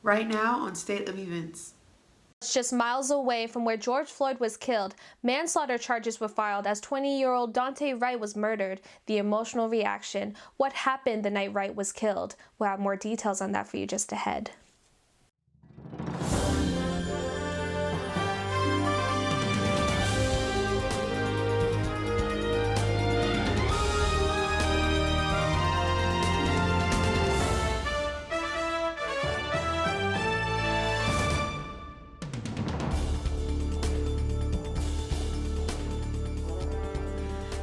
Right now on State of Events. Just miles away from where George Floyd was killed, manslaughter charges were filed as 20-year-old Dante Wright was murdered. The emotional reaction. What happened the night Wright was killed? We'll have more details on that for you just ahead.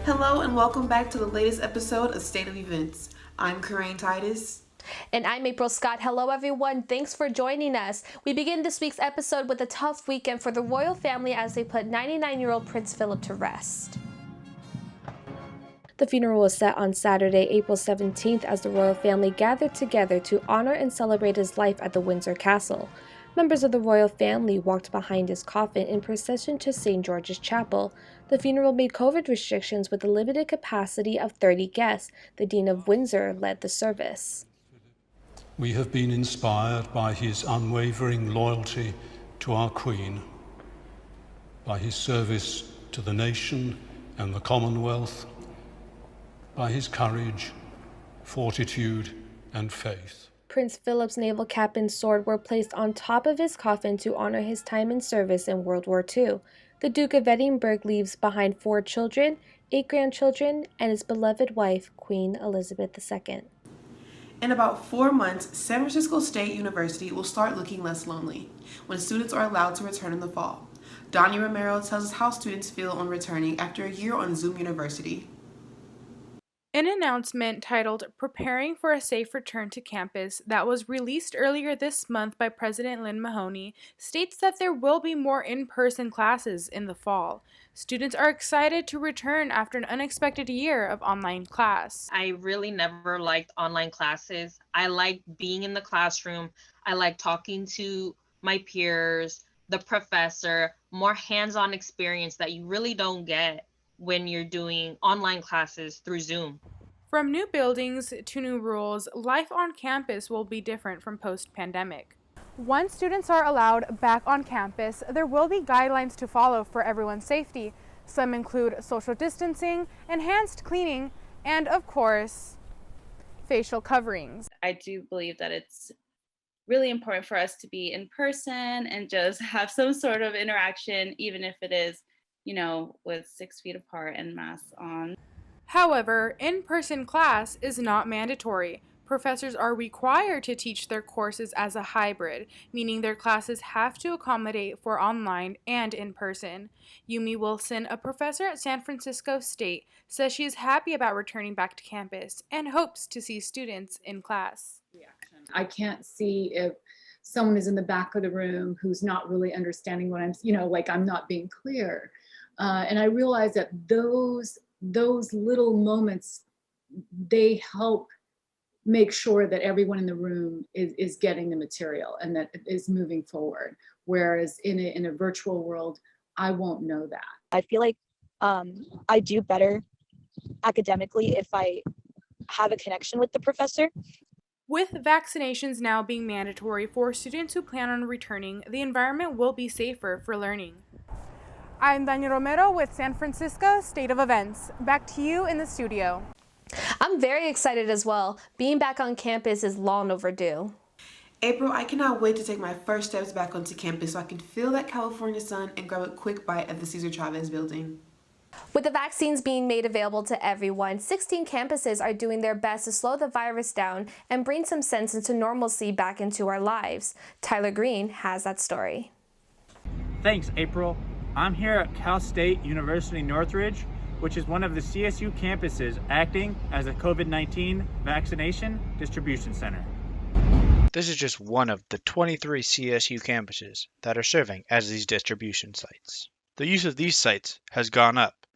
Hello and welcome back to the latest episode of State of Events. I'm Corinne Titus. And I'm April Scott. Hello, everyone. Thanks for joining us. We begin this week's episode with a tough weekend for the royal family as they put 99-year-old Prince Philip to rest. The funeral was set on Saturday, April 17th, as the royal family gathered together to honor and celebrate his life at the Windsor Castle. Members of the royal family walked behind his coffin in procession to St. George's Chapel. The funeral made COVID restrictions with a limited capacity of 30 guests. The Dean of Windsor led the service. We have been inspired by his unwavering loyalty to our Queen, by his service to the nation and the Commonwealth, by his courage, fortitude, and faith. Prince Philip's naval cap and sword were placed on top of his coffin to honor his time in service in World War II. The Duke of Edinburgh leaves behind 4 children, 8 grandchildren, and his beloved wife, Queen Elizabeth II. In about 4 months, San Francisco State University will start looking less lonely when students are allowed to return in the fall. Donnie Romero tells us how students feel on returning after a year on Zoom University. An announcement titled Preparing for a Safe Return to Campus that was released earlier this month by President Lynn Mahoney states that there will be more in-person classes in the fall. Students are excited to return after an unexpected year of online class. I really never liked online classes. I like being in the classroom. I like talking to my peers, the professor, more hands-on experience that you really don't get when you're doing online classes through Zoom. From new buildings to new rules, life on campus will be different from post-pandemic. Once students are allowed back on campus, there will be guidelines to follow for everyone's safety. Some include social distancing, enhanced cleaning, and of course, facial coverings. I do believe that it's really important for us to be in person and just have some sort of interaction, even if it is with 6 feet apart and masks on. However, in-person class is not mandatory. Professors are required to teach their courses as a hybrid, meaning their classes have to accommodate for online and in-person. Yumi Wilson, a professor at San Francisco State, says she is happy about returning back to campus and hopes to see students in class. I can't see if someone is in the back of the room who's not really understanding what I'm not being clear. And I realize that those little moments, they help make sure that everyone in the room is getting the material and that is moving forward. Whereas in a virtual world, I won't know that. I feel like I do better academically if I have a connection with the professor. With vaccinations now being mandatory for students who plan on returning, the environment will be safer for learning. I'm Daniel Romero with San Francisco State of Events. Back to you in the studio. I'm very excited as well. Being back on campus is long overdue. April, I cannot wait to take my first steps back onto campus so I can feel that California sun and grab a quick bite at the Cesar Chavez building. With the vaccines being made available to everyone, 16 campuses are doing their best to slow the virus down and bring some sense into normalcy back into our lives. Tyler Green has that story. Thanks, April. I'm here at Cal State University Northridge, which is one of the CSU campuses acting as a COVID-19 vaccination distribution center. This is just one of the 23 CSU campuses that are serving as these distribution sites. The use of these sites has gone up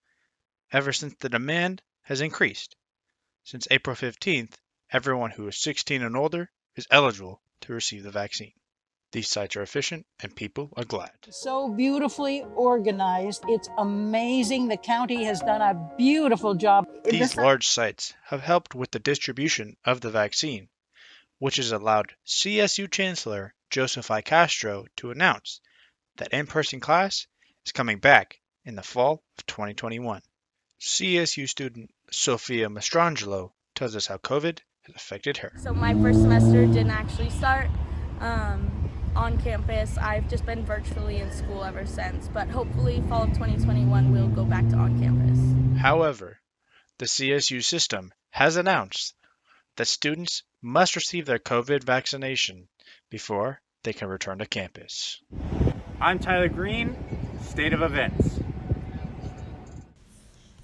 ever since the demand has increased. Since April 15th, everyone who is 16 and older is eligible to receive the vaccine. These sites are efficient and people are glad. So beautifully organized. It's amazing. The county has done a beautiful job. These large sites have helped with the distribution of the vaccine, which has allowed CSU Chancellor Joseph I. Castro to announce that in-person class is coming back in the fall of 2021. CSU student Sophia Mastrangelo tells us how COVID has affected her. So my first semester didn't actually start on campus. I've just been virtually in school ever since, but hopefully fall of 2021 we'll go back to on campus. However, the CSU system has announced that students must receive their COVID vaccination before they can return to campus. I'm Tyler Green, State of Events.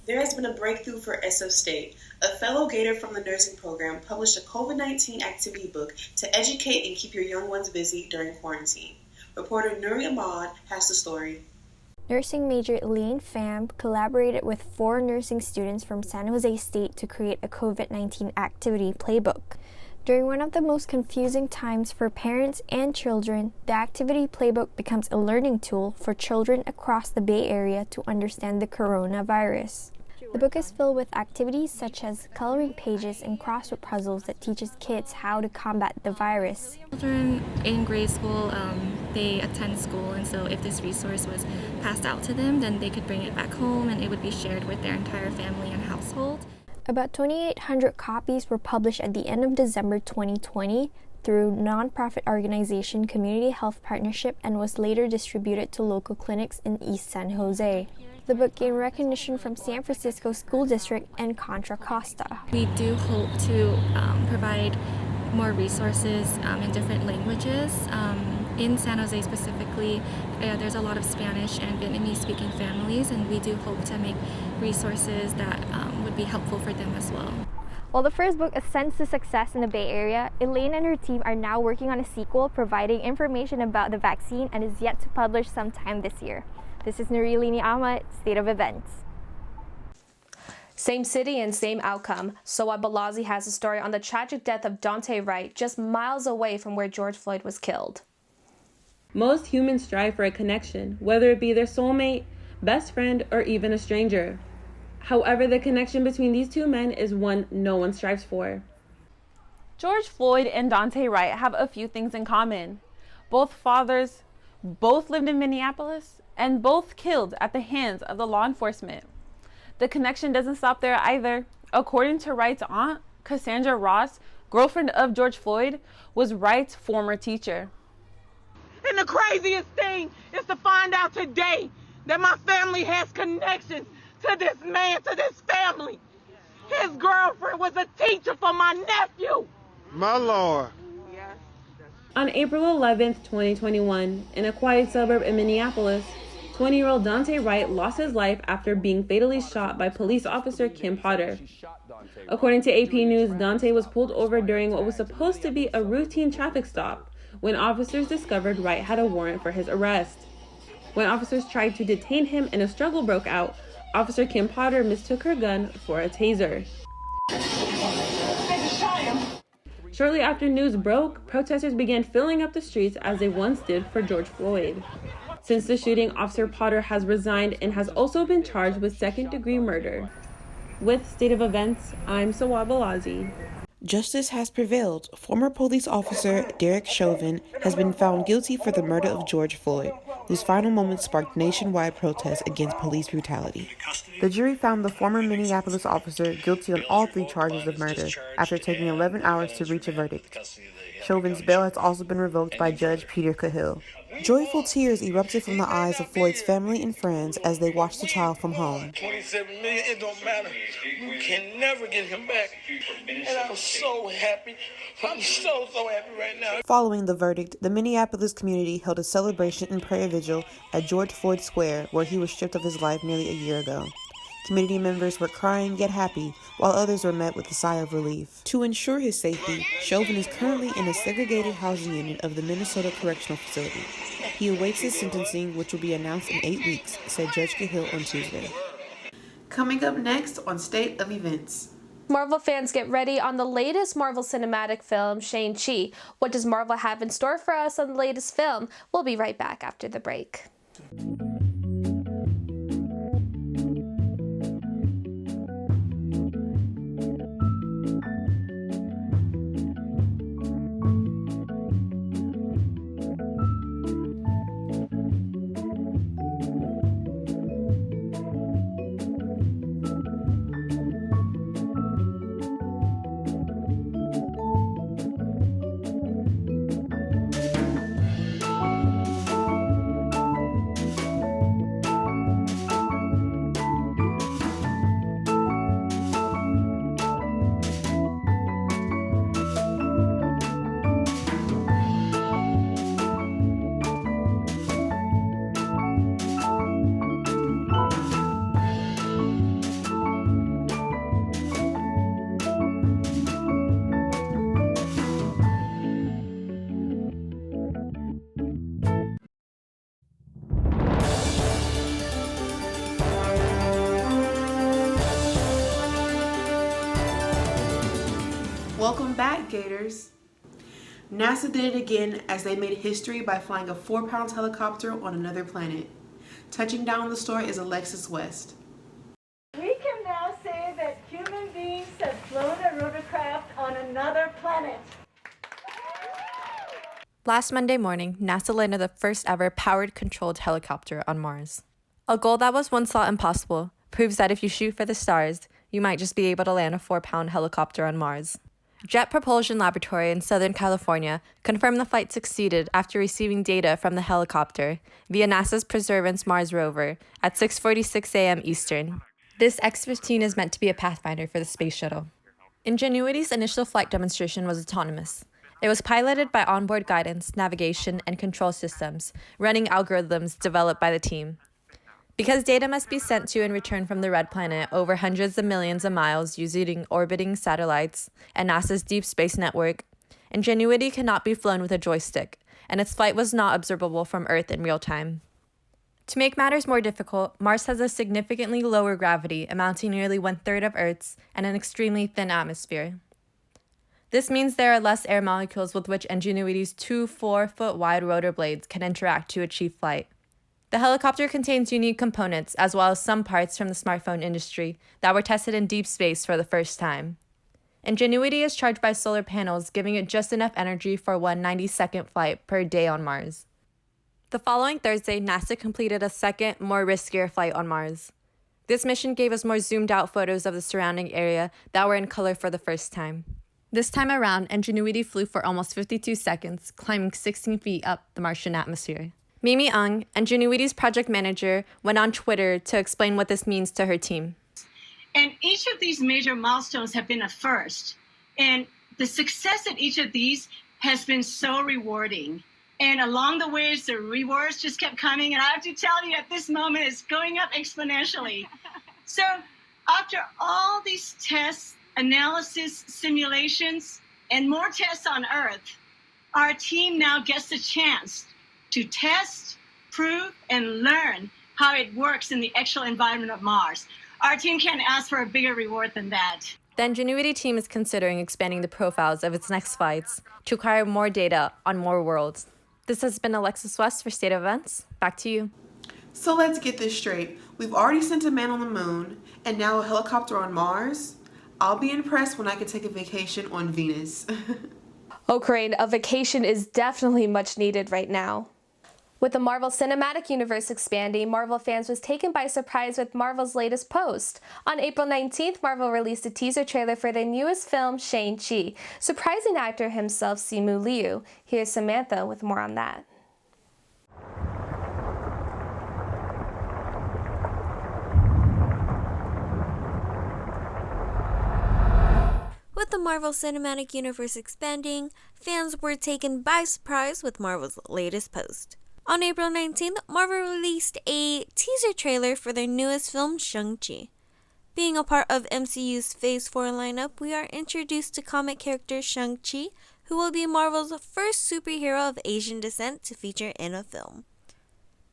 There has been a breakthrough for SF State. A fellow Gator from the nursing program published a COVID-19 activity book to educate and keep your young ones busy during quarantine. Reporter Nuri Ahmad has the story. Nursing major Elaine Pham collaborated with 4 nursing students from San Jose State to create a COVID-19 activity playbook. During one of the most confusing times for parents and children, the activity playbook becomes a learning tool for children across the Bay Area to understand the coronavirus. The book is filled with activities such as coloring pages and crossword puzzles that teaches kids how to combat the virus. Children in grade school, they attend school, and so if this resource was passed out to them, then they could bring it back home and it would be shared with their entire family and household. About 2,800 copies were published at the end of December 2020 through nonprofit organization Community Health Partnership and was later distributed to local clinics in East San Jose. The book gained recognition from San Francisco School District and Contra Costa. We do hope to provide more resources in different languages. In San Jose specifically, there's a lot of Spanish and Vietnamese-speaking families, and we do hope to make resources that would be helpful for them as well. While the first book ascends to success in the Bay Area, Elaine and her team are now working on a sequel providing information about the vaccine and is yet to publish sometime this year. This is Nurilini Ahmad, State of Events. Same city and same outcome. Sawab Balazi has a story on the tragic death of Dante Wright just miles away from where George Floyd was killed. Most humans strive for a connection, whether it be their soulmate, best friend, or even a stranger. However, the connection between these two men is one no one strives for. George Floyd and Dante Wright have a few things in common. Both fathers, both lived in Minneapolis, and both killed at the hands of the law enforcement. The connection doesn't stop there either. According to Wright's aunt, Cassandra Ross, girlfriend of George Floyd, was Wright's former teacher. And the craziest thing is to find out today that my family has connections to this man, to this family. His girlfriend was a teacher for my nephew. My Lord. On April 11th, 2021, in a quiet suburb in Minneapolis, 20-year-old Dante Wright lost his life after being fatally shot by police officer Kim Potter. According to AP News, Dante was pulled over during what was supposed to be a routine traffic stop when officers discovered Wright had a warrant for his arrest. When officers tried to detain him and a struggle broke out, Officer Kim Potter mistook her gun for a taser. Shortly after news broke, protesters began filling up the streets as they once did for George Floyd. Since the shooting, Officer Potter has resigned and has also been charged with second-degree murder. With State of Events, I'm Sawab Balazi. Justice has prevailed. Former police officer Derek Chauvin has been found guilty for the murder of George Floyd, whose final moments sparked nationwide protests against police brutality. The jury found the former Minneapolis officer guilty on all 3 charges of murder after taking 11 hours to reach a verdict. Chauvin's bail has also been revoked by Judge Peter Cahill. Joyful tears erupted from the eyes of Floyd's family and friends as they watched the trial from home. 27 million, it don't matter. We can never get him back. And I'm so happy. I'm so happy right now. Following the verdict, the Minneapolis community held a celebration and prayer vigil at George Floyd Square, where he was stripped of his life nearly a year ago. Community members were crying yet happy, while others were met with a sigh of relief. To ensure his safety, Chauvin is currently in a segregated housing unit of the Minnesota Correctional Facility. He awaits his sentencing, which will be announced in 8 weeks, said Judge Cahill on Tuesday. Coming up next on State of Events. Marvel fans, get ready on the latest Marvel cinematic film, Shang-Chi. What does Marvel have in store for us on the latest film? We'll be right back after the break. Welcome back, Gators. NASA did it again as they made history by flying a 4-pound helicopter on another planet. Touching down on the store is Alexis West. We can now say that human beings have flown a rotorcraft on another planet. Last Monday morning, NASA landed the first ever powered controlled helicopter on Mars. A goal that was once thought impossible proves that if you shoot for the stars, you might just be able to land a 4-pound helicopter on Mars. Jet Propulsion Laboratory in Southern California confirmed the flight succeeded after receiving data from the helicopter via NASA's Perseverance Mars rover at 6:46 a.m. Eastern. This X-15 is meant to be a pathfinder for the space shuttle. Ingenuity's initial flight demonstration was autonomous. It was piloted by onboard guidance, navigation, and control systems, running algorithms developed by the team. Because data must be sent to and returned from the red planet over hundreds of millions of miles using orbiting satellites and NASA's Deep Space Network, Ingenuity cannot be flown with a joystick, and its flight was not observable from Earth in real time. To make matters more difficult, Mars has a significantly lower gravity, amounting nearly 1/3 of Earth's, and an extremely thin atmosphere. This means there are less air molecules with which Ingenuity's 2 4-foot-wide rotor blades can interact to achieve flight. The helicopter contains unique components, as well as some parts from the smartphone industry that were tested in deep space for the first time. Ingenuity is charged by solar panels, giving it just enough energy for one 90-second flight per day on Mars. The following Thursday, NASA completed a second, more riskier flight on Mars. This mission gave us more zoomed-out photos of the surrounding area that were in color for the first time. This time around, Ingenuity flew for almost 52 seconds, climbing 16 feet up the Martian atmosphere. Mimi Ung, Ingenuity's project manager, went on Twitter to explain what this means to her team. And each of these major milestones have been a first. And the success at each of these has been so rewarding. And along the ways, the rewards just kept coming. And I have to tell you, at this moment, it's going up exponentially. So after all these tests, analysis, simulations, and more tests on Earth, our team now gets the chance to test, prove, and learn how it works in the actual environment of Mars. Our team can't ask for a bigger reward than that. The Ingenuity team is considering expanding the profiles of its next flights to acquire more data on more worlds. This has been Alexis West for State of Events. Back to you. So let's get this straight. We've already sent a man on the moon, and now a helicopter on Mars? I'll be impressed when I can take a vacation on Venus. Oh, Corinne, a vacation is definitely much needed right now. With the Marvel Cinematic Universe expanding, Marvel fans was taken by surprise with Marvel's latest post. On April 19th, Marvel released a teaser trailer for their newest film, Shang-Chi, surprising actor himself, Simu Liu. Here's Samantha with more on that. With the Marvel Cinematic Universe expanding, fans were taken by surprise with Marvel's latest post. On April 19th, Marvel released a teaser trailer for their newest film, Shang-Chi. Being a part of MCU's Phase 4 lineup, we are introduced to comic character Shang-Chi, who will be Marvel's first superhero of Asian descent to feature in a film.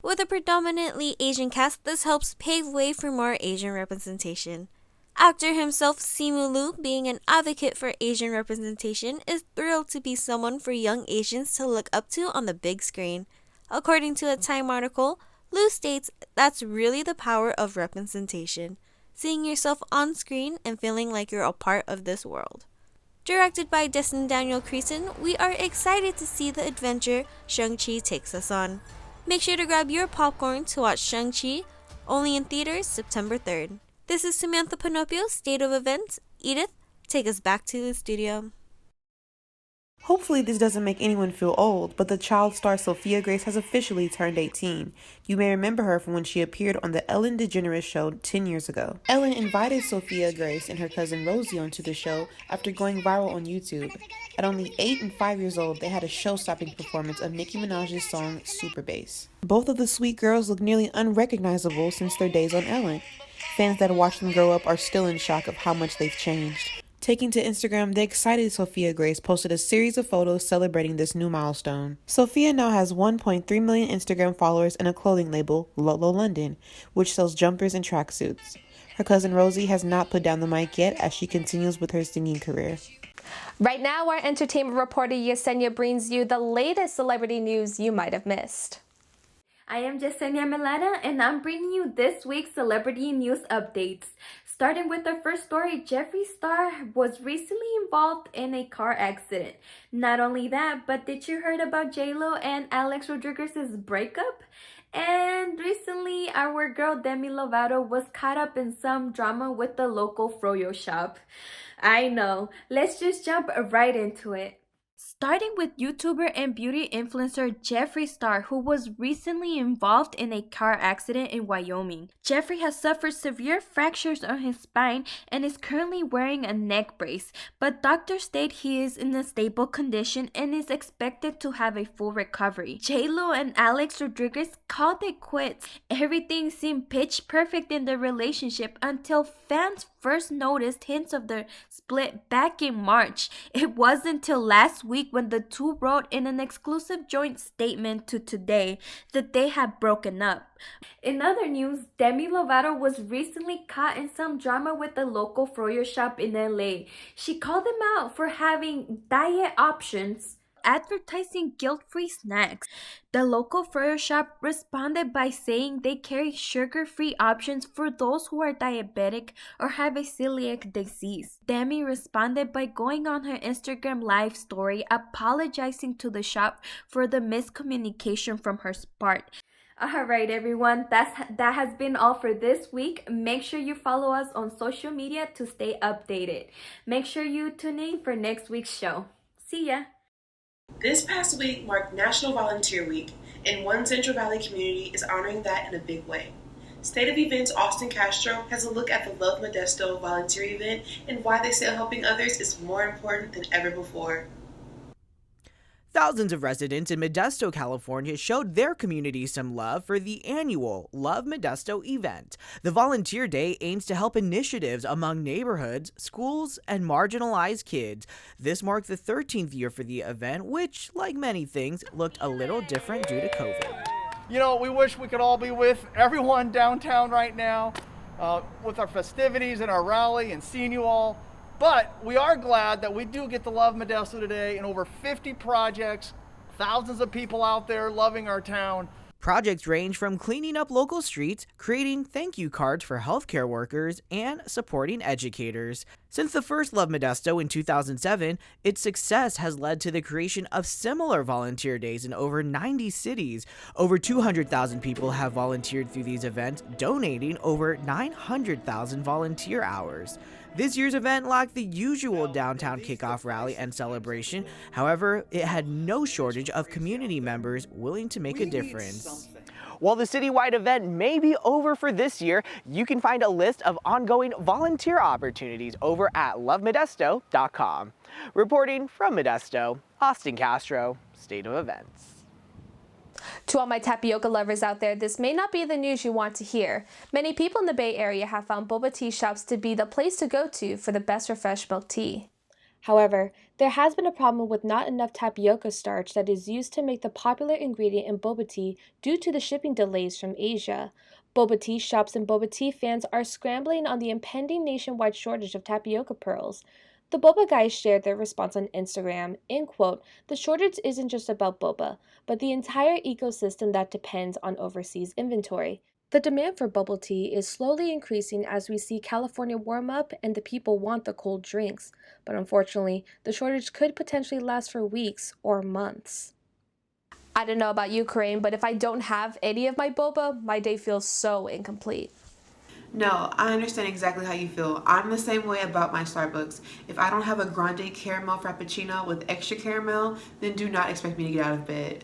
With a predominantly Asian cast, this helps pave way for more Asian representation. Actor himself, Simu Liu, being an advocate for Asian representation, is thrilled to be someone for young Asians to look up to on the big screen. According to a Time article, Liu states that's really the power of representation, seeing yourself on screen and feeling like you're a part of this world. Directed by Destin Daniel Creason, we are excited to see the adventure Shang-Chi takes us on. Make sure to grab your popcorn to watch Shang-Chi, only in theaters September 3rd. This is Samantha Pinocchio, State of Events. Edith, take us back to the studio. Hopefully this doesn't make anyone feel old, but the child star Sophia Grace has officially turned 18. You may remember her from when she appeared on the Ellen DeGeneres show 10 years ago. Ellen invited Sophia Grace and her cousin Rosie onto the show after going viral on YouTube. At only 8 and 5 years old, they had a show-stopping performance of Nicki Minaj's song Super Bass. Both of the sweet girls look nearly unrecognizable since their days on Ellen. Fans that watched them grow up are still in shock of how much they've changed. Taking to Instagram, the excited Sophia Grace posted a series of photos celebrating this new milestone. Sophia now has 1.3 million Instagram followers and a clothing label, Lolo London, which sells jumpers and tracksuits. Her cousin Rosie has not put down the mic yet as she continues with her singing career. Right now, our entertainment reporter Yesenia brings you the latest celebrity news you might have missed. I am Yesenia Milena, and I'm bringing you this week's celebrity news updates. Starting with our first story, Jeffree Star was recently involved in a car accident. Not only that, but did you heard about J-Lo and Alex Rodriguez's breakup? And recently, our girl Demi Lovato was caught up in some drama with the local froyo shop. I know, let's just jump right into it. Starting with YouTuber and beauty influencer Jeffree Star, who was recently involved in a car accident in Wyoming. Jeffree has suffered severe fractures on his spine and is currently wearing a neck brace, but doctors state he is in a stable condition and is expected to have a full recovery. J-Lo and Alex Rodriguez called it quits. Everything seemed pitch perfect in their relationship until fans first noticed hints of their split back in March. It wasn't until last week when the two wrote in an exclusive joint statement to Today that they had broken up. In other news, Demi Lovato was recently caught in some drama with the local froyo shop in LA. She called them out for having diet options, advertising guilt-free snacks. The local froyo shop responded by saying they carry sugar-free options for those who are diabetic or have a celiac disease. Demi responded by going on her Instagram live story apologizing to the shop for the miscommunication from her part. Alright everyone, that has been all for this week. Make sure you follow us on social media to stay updated. Make sure you tune in for next week's show. See ya! This past week marked National Volunteer Week, and one Central Valley community is honoring that in a big way. State of Events Austin Castro has a look at the Love Modesto volunteer event and why they say helping others is more important than ever before. Thousands of residents in Modesto, California showed their community some love for the annual Love Modesto event. The Volunteer Day aims to help initiatives among neighborhoods, schools, and marginalized kids. This marked the 13th year for the event, which, like many things, looked a little different due to COVID. You know, we wish we could all be with everyone downtown right now with our festivities and our rally and seeing you all. But we are glad that we do get to Love Modesto today in over 50 projects, thousands of people out there loving our town. Projects range from cleaning up local streets, creating thank you cards for healthcare workers, and supporting educators. Since the first Love Modesto in 2007, its success has led to the creation of similar volunteer days in over 90 cities. Over 200,000 people have volunteered through these events, donating over 900,000 volunteer hours. This year's event lacked the usual downtown kickoff rally and celebration. However, it had no shortage of community members willing to make a difference. While the citywide event may be over for this year, you can find a list of ongoing volunteer opportunities over at lovemodesto.com. Reporting from Modesto, Austin Castro, State of Events. To all my tapioca lovers out there, this may not be the news you want to hear. Many people in the Bay Area have found boba tea shops to be the place to go to for the best refreshed milk tea. However, there has been a problem with not enough tapioca starch that is used to make the popular ingredient in boba tea due to the shipping delays from Asia. Boba tea shops and boba tea fans are scrambling on the impending nationwide shortage of tapioca pearls. The boba guys shared their response on Instagram. In quote, "The shortage isn't just about boba, but the entire ecosystem that depends on overseas inventory. The demand for bubble tea is slowly increasing as we see California warm up and the people want the cold drinks. But unfortunately, the shortage could potentially last for weeks or months." I don't know about you, Corinne, but if I don't have any of my boba, my day feels so incomplete. No, I understand exactly how you feel. I'm the same way about my Starbucks. If I don't have a grande caramel frappuccino with extra caramel, then do not expect me to get out of bed.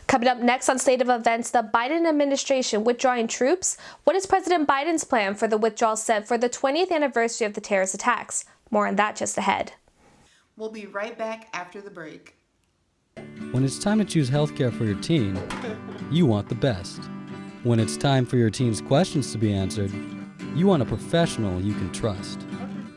Coming up next on State of Events, the Biden administration withdrawing troops. What is President Biden's plan for the withdrawal set for the 20th anniversary of the terrorist attacks? More on that just ahead. We'll be right back after the break. When it's time to choose healthcare for your teen, you want the best. When it's time for your teen's questions to be answered, you want a professional you can trust.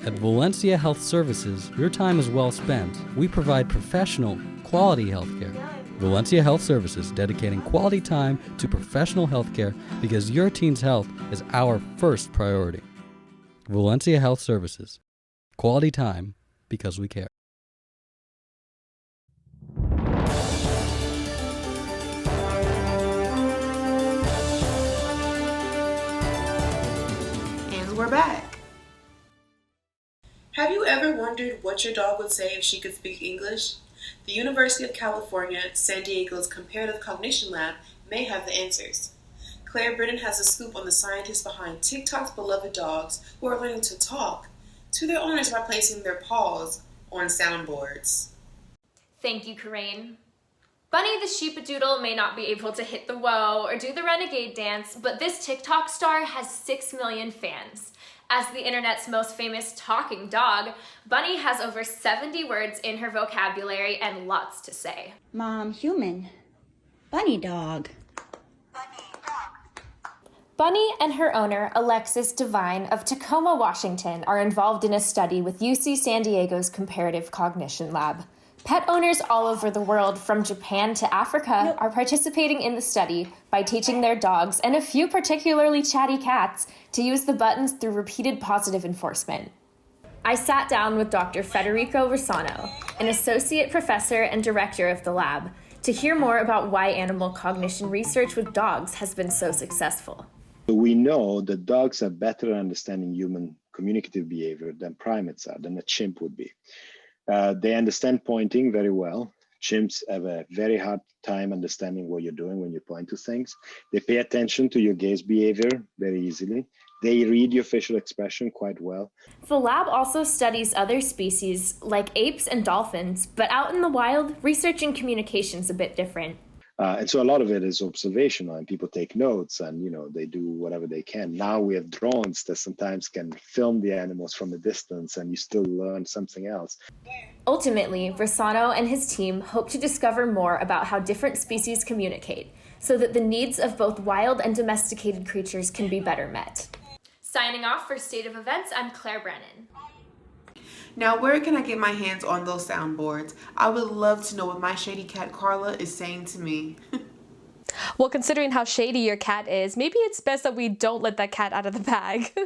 At Valencia Health Services, your time is well spent. We provide professional, quality healthcare. Valencia Health Services, dedicating quality time to professional healthcare because your teen's health is our first priority. Valencia Health Services. Quality time because we care. And we're back. Have you ever wondered what your dog would say if she could speak English? The University of California, San Diego's Comparative Cognition Lab may have the answers. Claire Brennan has a scoop on the scientists behind TikTok's beloved dogs who are learning to talk to their owners by placing their paws on soundboards. Thank you, Corinne. Bunny the Sheepadoodle may not be able to hit the whoa or do the renegade dance, but this TikTok star has 6 million fans. As the internet's most famous talking dog, Bunny has over 70 words in her vocabulary and lots to say. Mom, human. Bunny dog. Bunny and her owner, Alexis Devine of Tacoma, Washington, are involved in a study with UC San Diego's Comparative Cognition Lab. Pet owners all over the world, from Japan to Africa, are participating in the study by teaching their dogs, and a few particularly chatty cats, to use the buttons through repeated positive enforcement. I sat down with Dr. Federico Rossano, an associate professor and director of the lab, to hear more about why animal cognition research with dogs has been so successful. We know that dogs are better at understanding human communicative behavior than primates are, than a chimp would be. They understand pointing very well. Chimps have a very hard time understanding what you're doing when you point to things. They pay attention to your gaze behavior very easily. They read your facial expression quite well. The lab also studies other species like apes and dolphins, but out in the wild, research and communication's a bit different. And so a lot of it is observational, and people take notes and, they do whatever they can. Now we have drones that sometimes can film the animals from a distance and you still learn something else. Ultimately, Rossano and his team hope to discover more about how different species communicate so that the needs of both wild and domesticated creatures can be better met. Signing off for State of Events, I'm Claire Brennan. Now, where can I get my hands on those soundboards? I would love to know what my shady cat Carla is saying to me. Well, considering how shady your cat is, maybe it's best that we don't let that cat out of the bag.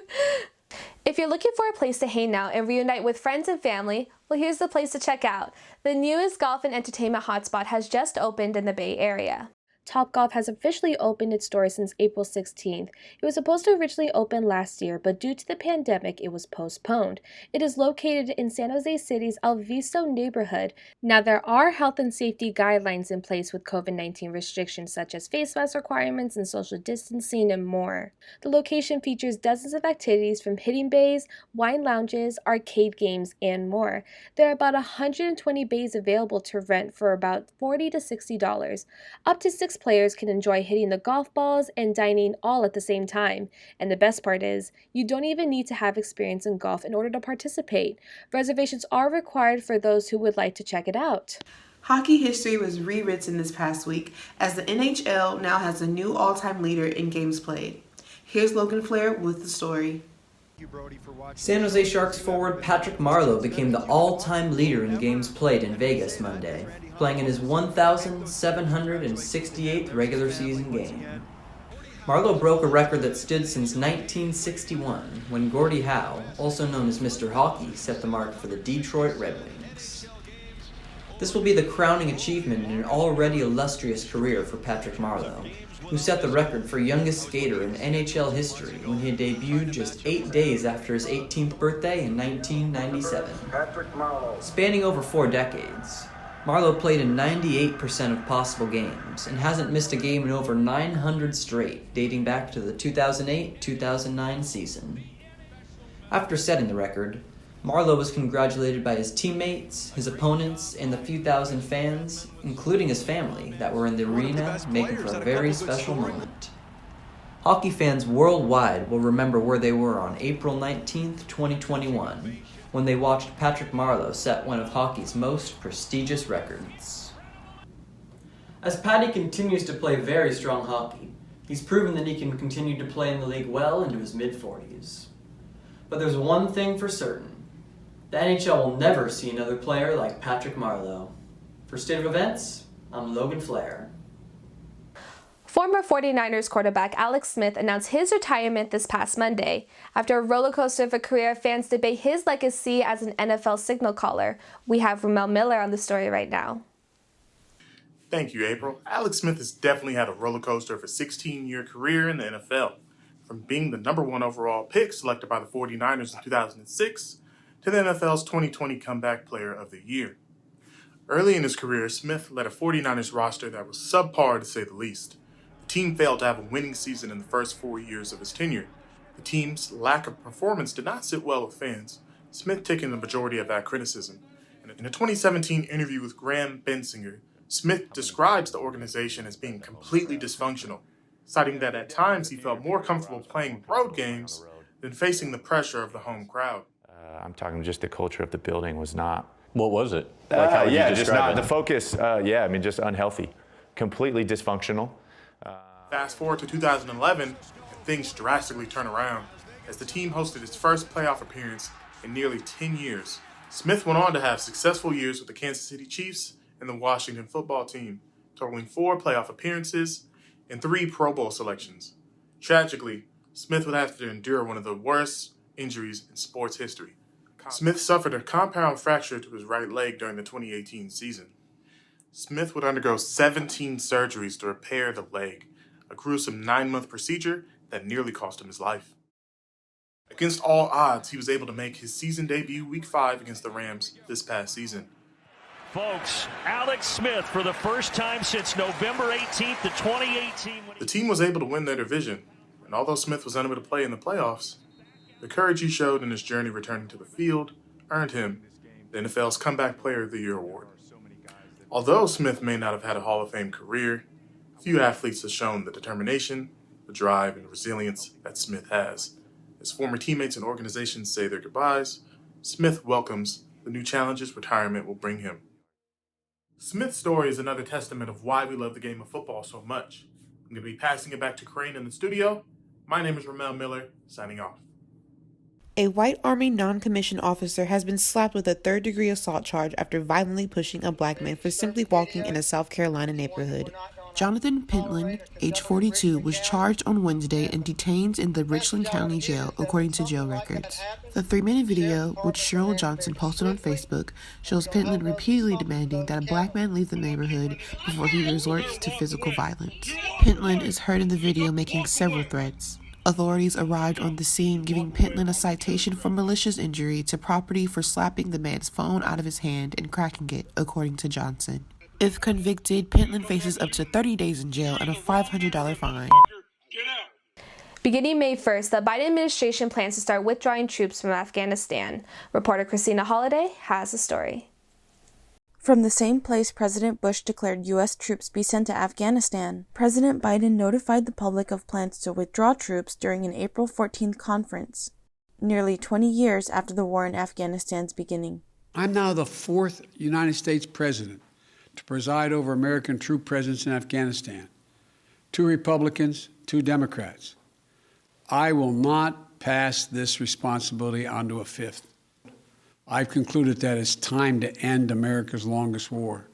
If you're looking for a place to hang out and reunite with friends and family, well, here's the place to check out. The newest golf and entertainment hotspot has just opened in the Bay Area. Topgolf has officially opened its doors since April 16th. It was supposed to originally open last year, but due to the pandemic, it was postponed. It is located in San Jose City's El Visto neighborhood. Now, there are health and safety guidelines in place with COVID-19 restrictions such as face mask requirements and social distancing and more. The location features dozens of activities from hitting bays, wine lounges, arcade games, and more. There are about 120 bays available to rent for about $40 to $60. Up to 6 players can enjoy hitting the golf balls and dining all at the same time. And the best part is, you don't even need to have experience in golf in order to participate. Reservations are required for those who would like to check it out. Hockey history was rewritten this past week as the NHL now has a new all-time leader in games played. Here's Logan Flair with the story. San Jose Sharks forward Patrick Marleau became the all-time leader in games played in Vegas Monday, playing in his 1,768th regular season game. Marleau broke a record that stood since 1961, when Gordie Howe, also known as Mr. Hockey, set the mark for the Detroit Red Wings. This will be the crowning achievement in an already illustrious career for Patrick Marleau, who set the record for youngest skater in NHL history when he debuted just 8 days after his 18th birthday in 1997. Spanning over 4 decades, Marleau played in 98% of possible games and hasn't missed a game in over 900 straight, dating back to the 2008-2009 season. After setting the record, Marleau was congratulated by his teammates, his opponents, and the few thousand fans, including his family, that were in the arena, making for a very special moment. Hockey fans worldwide will remember where they were on April 19, 2021, when they watched Patrick Marleau set one of hockey's most prestigious records. As Patty continues to play very strong hockey, he's proven that he can continue to play in the league well into his mid-40s. But there's one thing for certain. The NHL will never see another player like Patrick Marleau. For State of Events, I'm Logan Flair. Former 49ers quarterback Alex Smith announced his retirement this past Monday. After a roller coaster of a career, fans debate his legacy as an NFL signal caller. We have Ramel Miller on the story right now. Thank you, April. Alex Smith has definitely had a roller coaster of a 16-year career in the NFL. From being the number 1 overall pick selected by the 49ers in 2006 to the NFL's 2020 Comeback Player of the Year. Early in his career, Smith led a 49ers roster that was subpar to say the least. The team failed to have a winning season in the first 4 years of his tenure. The team's lack of performance did not sit well with fans, Smith taking the majority of that criticism. In a 2017 interview with Graham Bensinger, Smith describes the organization as being completely dysfunctional, citing that at times he felt more comfortable playing road games than facing the pressure of the home crowd. I'm talking just the culture of the building was not. What was it? Like how would you just describe not it? the focus. Just unhealthy, completely dysfunctional. Fast forward to 2011, and things drastically turn around as the team hosted its first playoff appearance in nearly 10 years. Smith went on to have successful years with the Kansas City Chiefs and the Washington football team, totaling 4 playoff appearances and 3 Pro Bowl selections. Tragically, Smith would have to endure one of the worst injuries in sports history. Smith suffered a compound fracture to his right leg during the 2018 season. Smith would undergo 17 surgeries to repair the leg, a gruesome 9-month procedure that nearly cost him his life. Against all odds, he was able to make his season debut Week 5 against the Rams this past season. Folks, Alex Smith for the first time since November 18th, the 2018. The team was able to win their division, and although Smith was unable to play in the playoffs, the courage he showed in his journey returning to the field earned him the NFL's Comeback Player of the Year award. Although Smith may not have had a Hall of Fame career, few athletes have shown the determination, the drive, and resilience that Smith has. As former teammates and organizations say their goodbyes, Smith welcomes the new challenges retirement will bring him. Smith's story is another testament of why we love the game of football so much. I'm going to be passing it back to Crane in the studio. My name is Ramel Miller, signing off. A white Army non-commissioned officer has been slapped with a third-degree assault charge after violently pushing a black man for simply walking in a South Carolina neighborhood. Jonathan Pentland, age 42, was charged on Wednesday and detained in the Richland County Jail, according to jail records. The 3-minute video, which Cheryl Johnson posted on Facebook, shows Pentland repeatedly demanding that a black man leave the neighborhood before he resorts to physical violence. Pentland is heard in the video making several threats. Authorities arrived on the scene, giving Pentland a citation for malicious injury to property for slapping the man's phone out of his hand and cracking it, according to Johnson. If convicted, Pentland faces up to 30 days in jail and a $500 fine. Beginning May 1st, the Biden administration plans to start withdrawing troops from Afghanistan. Reporter Christina Holliday has a story. From the same place President Bush declared U.S. troops be sent to Afghanistan, President Biden notified the public of plans to withdraw troops during an April 14th conference, nearly 20 years after the war in Afghanistan's beginning. I'm now the 4th United States president to preside over American troop presence in Afghanistan. 2 Republicans, 2 Democrats. I will not pass this responsibility on to a 5th. I've concluded that it's time to end America's longest war.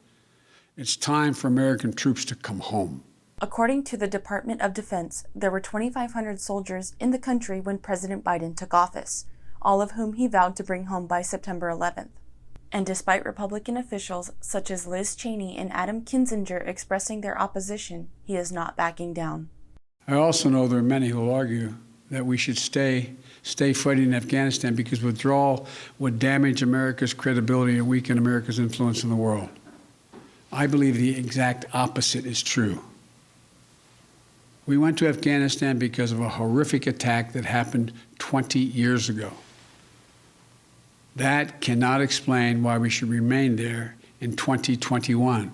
It's time for American troops to come home. According to the Department of Defense, there were 2,500 soldiers in the country when President Biden took office, all of whom he vowed to bring home by September 11th. And despite Republican officials such as Liz Cheney and Adam Kinzinger expressing their opposition, he is not backing down. I also know there are many who will argue that we should stay fighting in Afghanistan because withdrawal would damage America's credibility and weaken America's influence in the world. I believe the exact opposite is true. We went to Afghanistan because of a horrific attack that happened 20 years ago. That cannot explain why we should remain there in 2021.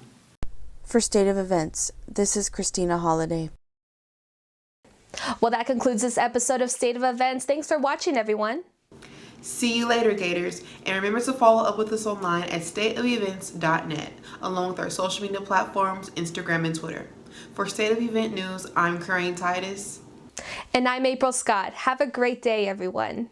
For State of Events, this is Christina Holliday. Well, that concludes this episode of State of Events. Thanks for watching, everyone. See you later, Gators. And remember to follow up with us online at stateofevents.net, along with our social media platforms, Instagram and Twitter. For State of Event News, I'm Corinne Titus. And I'm April Scott. Have a great day, everyone.